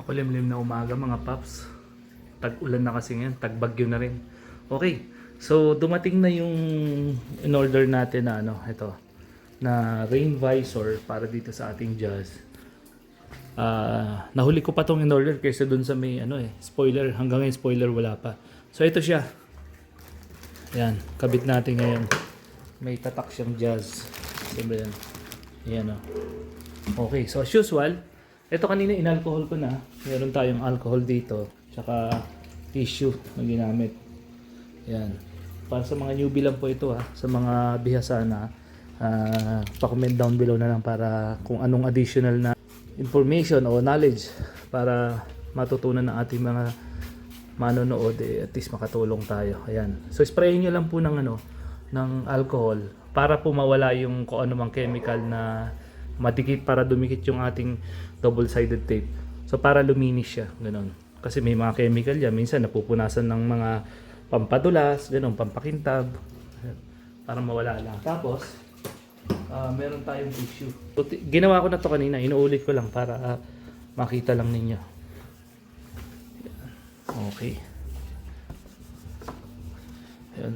Makulimlim na umaga mga paps. Tag-ulan na kasi ngayon, tag-bagyo na rin. Okay, so dumating na yung in-order natin na ito, na rain visor para dito sa ating Jazz. Nahuli ko pa tong in-order kaysa dun sa may spoiler. Hanggang ngayon spoiler wala pa. So ito siya. Yan, kabit natin ngayon. May tatak siyang Jazz. Sabi yan. Yan o. Okay, so as usual, ito kanina in-alcohol ko na. Meron tayong alcohol dito. Tsaka tissue na ginamit. Yan. Para sa mga newbie lang po ito ha. Sa mga bihasa na pa-comment down below na lang para kung anong additional na information o knowledge para matutunan ng ating mga manonood at least makatulong tayo. Ayan. So sprayin nyo lang po ng ng alcohol para po mawala yung kung ano mang chemical na madikit para dumikit yung ating double-sided tape. So para luminis siya, ganoon. Kasi may mga chemical yan, minsan napupunasan ng mga pampadulas, ganoon, pampakintab para mawala lang. Tapos meron tayong tissue. So, ginawa ko na to kanina, inuulit ko lang para makita lang ninyo. Okay. Ayan.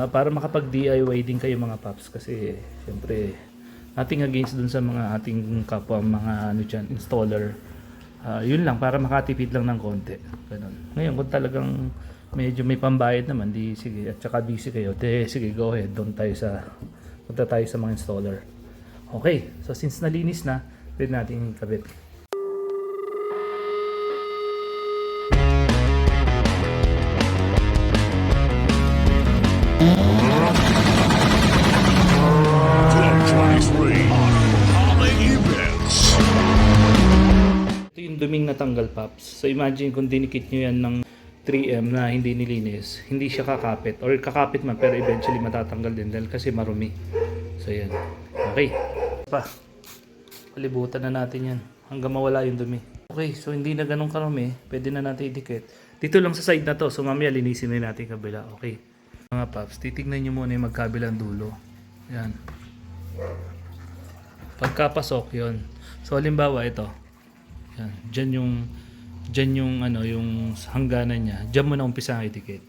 Para makapag DIY din kayo mga paps kasi siyempre nothing against dun sa mga ating kapwa mga installer. Yun lang para makatipid lang ng konti. Ganun. Ngayon kung talagang medyo may pambayad naman, di sige at saka busy kayo, sige go ahead, punta tayo sa mga installer. Okay, so since nalinis na, pwede natin kabit. Ito yung duming natanggal paps. So imagine kung dinikit nyo yan ng 3M na hindi nilinis, hindi siya kakapit or kakapit man pero eventually matatanggal din dahil kasi marumi. So yan. Okay. Palibutan na natin yan hanggang mawala yung dumi. Okay, so hindi na ganun karumi, pwede na natin idikit. Dito lang sa side na to, so mamaya linisin na natin kabila. Okay. Mga paps, titignan nyo muna yung magkabilang dulo. Yan. Pagkapasok yun. So halimbawa ito. Yan, Diyan yung hangganan niya. Diyan mo na umpisa ang idikit.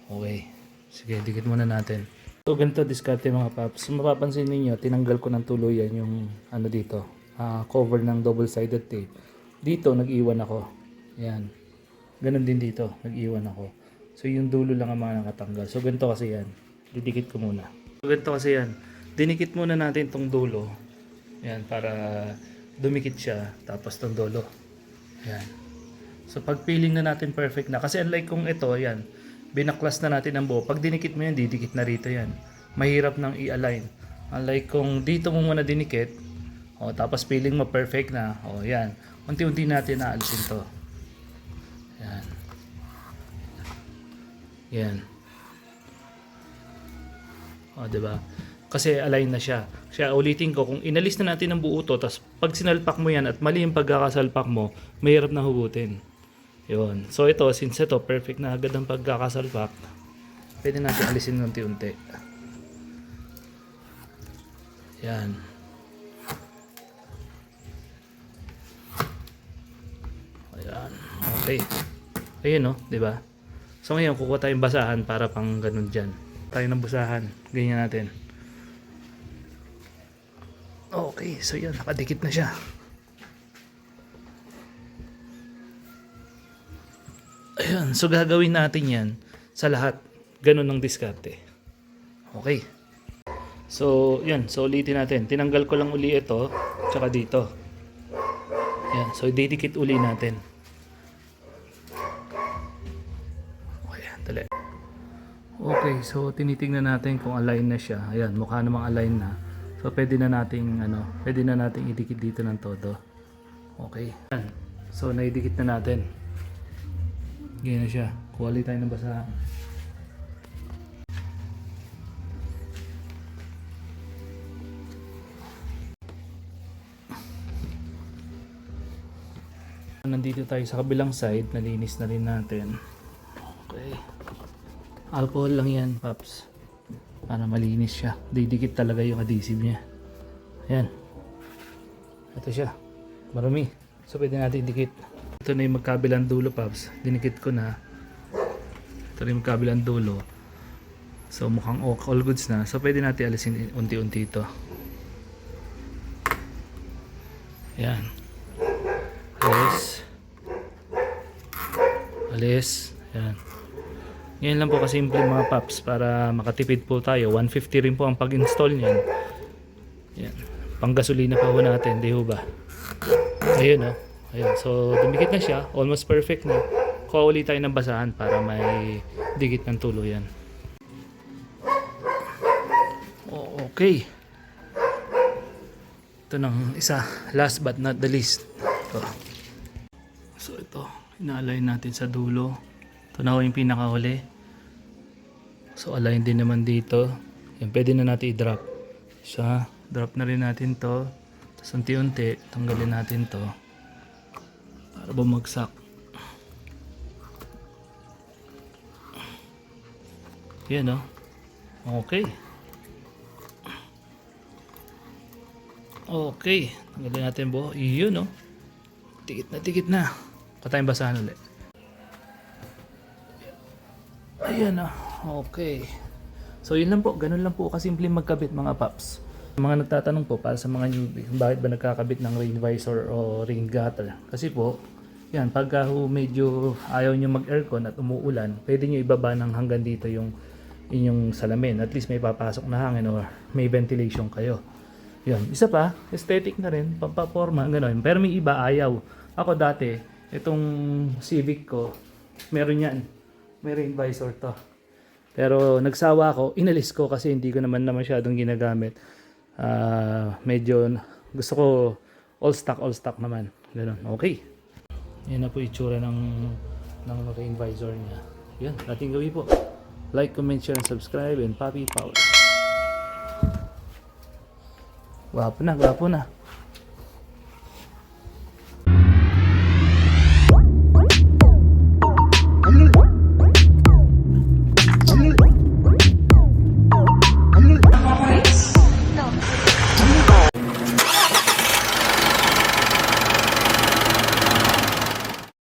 Okay. Sige, dikit muna natin. So ganito diskarte mga paps. Mapapansin niyo tinanggal ko ng tuluyan yung dito. Cover ng double-sided tape. Dito nag-iwan ako. Yan. Ganon din dito, nag-iwan ako. So yung dulo lang ang mga nakatanggal. So ganito kasi yan. Didikit ko muna. So ganito kasi yan. Dinikit muna natin tong dulo. Yan, para dumikit siya. Tapos tong dulo. Yan. So pag feeling na natin perfect na, kasi unlike kung ito, yan, binaklas na natin ang buo. Pag dinikit mo yan, didikit na rito yan. Mahirap nang i-align. Unlike kung dito mo muna dinikit, tapos feeling mo perfect na, yan. Unti-unti natin naalisin to. Yan. Yan. Diba? Kasi align na siya. Kaya ulitin ko, kung inalis na natin ang buo to, tapos pag sinalpak mo yan at mali yung pagkakasalpak mo, mahirap na hugutin. Yun. So ito, since ito, perfect na agad ang pagkakasalpak, pwede natin alisin unti-unti. Yan. Ayan. Okay. Ayun diba? So ngayon, kukuha tayong basahan para pang ganun dyan. Tayo ng basahan. Ganyan natin. Okay, so yan, nakadikit na siya. Ayan, so gagawin natin yan sa lahat. Ganun ang diskarte. Okay. So, yan, so ulitin natin. Tinanggal ko lang uli ito, tsaka dito. Yan, so didikit uli natin. Okay, dali. Okay, so tinitingnan natin kung align na siya. Ayan, mukha namang align na. So pwede na nating idikit dito ng todo. Okay. Yan. So naidikit na natin. Ganyan na siya. Kuha tayo ng basahan. Nandito tayo sa kabilang side, nalinis na rin natin. Okay. Alcohol lang yan, paps. Para malinis siya. Didikit talaga yung adhesive niya. Ayan. Ito siya. Marami. So pwede natin dikit. Ito na yung magkabilang dulo, Paps. Dinikit ko na. Ito na yung magkabilang dulo. So mukhang all goods na. So pwede natin alisin unti-unti ito. Yan. Alis. Alis. Yan. Ngayon lang po kasimple mga Paps para makatipid po tayo. 150 rin po ang pag-install niyan. Yan. Panggasolina pa po natin, di ho ba? Ayun oh. Ayun. So dumikit na siya. Almost perfect na. Kuha ulit tayo ng basahan para may dikit ng tuluyan. Okay. Ito nang isa. Last but not the least. Ito. So ito. Ina-align natin sa dulo. Ito na ho yung pinakahuli. So align din naman dito. Yan. Pwede na natin i-drop. Siya. Drop na rin natin to. Tapos unti-unti. Tanggalin natin to. Para bumagsak. Yan o. Okay. Okay. Tanggalin natin buo. Yun o. Tikit na. Patayang basahan ulit. Ayan o. Okay. So yun lang po. Ganun lang po kasimple magkabit mga Paps. Mga nagtatanong po para sa mga newbie, bakit ba nagkakabit ng rain visor o rain gutter? Kasi po, yan, pagka medyo ayaw nyo mag-aircon at umuulan, pwede nyo ibaba ng hanggang dito yung inyong salamin. At least may papasok na hangin or may ventilation kayo. Yun. Isa pa, aesthetic na rin, pampaporma, gano'n. Pero may iba ayaw. Ako dati, itong Civic ko, meron yan. May rain visor to. Pero nagsawa ako, inalis ko kasi hindi ko naman masyadong ginagamit. Medyo gusto ko all stock naman. Ganun. Okay. Yan na po itsura ng rain visor niya. Yan, ating gawin po. Like, comment, share, and subscribe, and Papi Power. Gwapo na.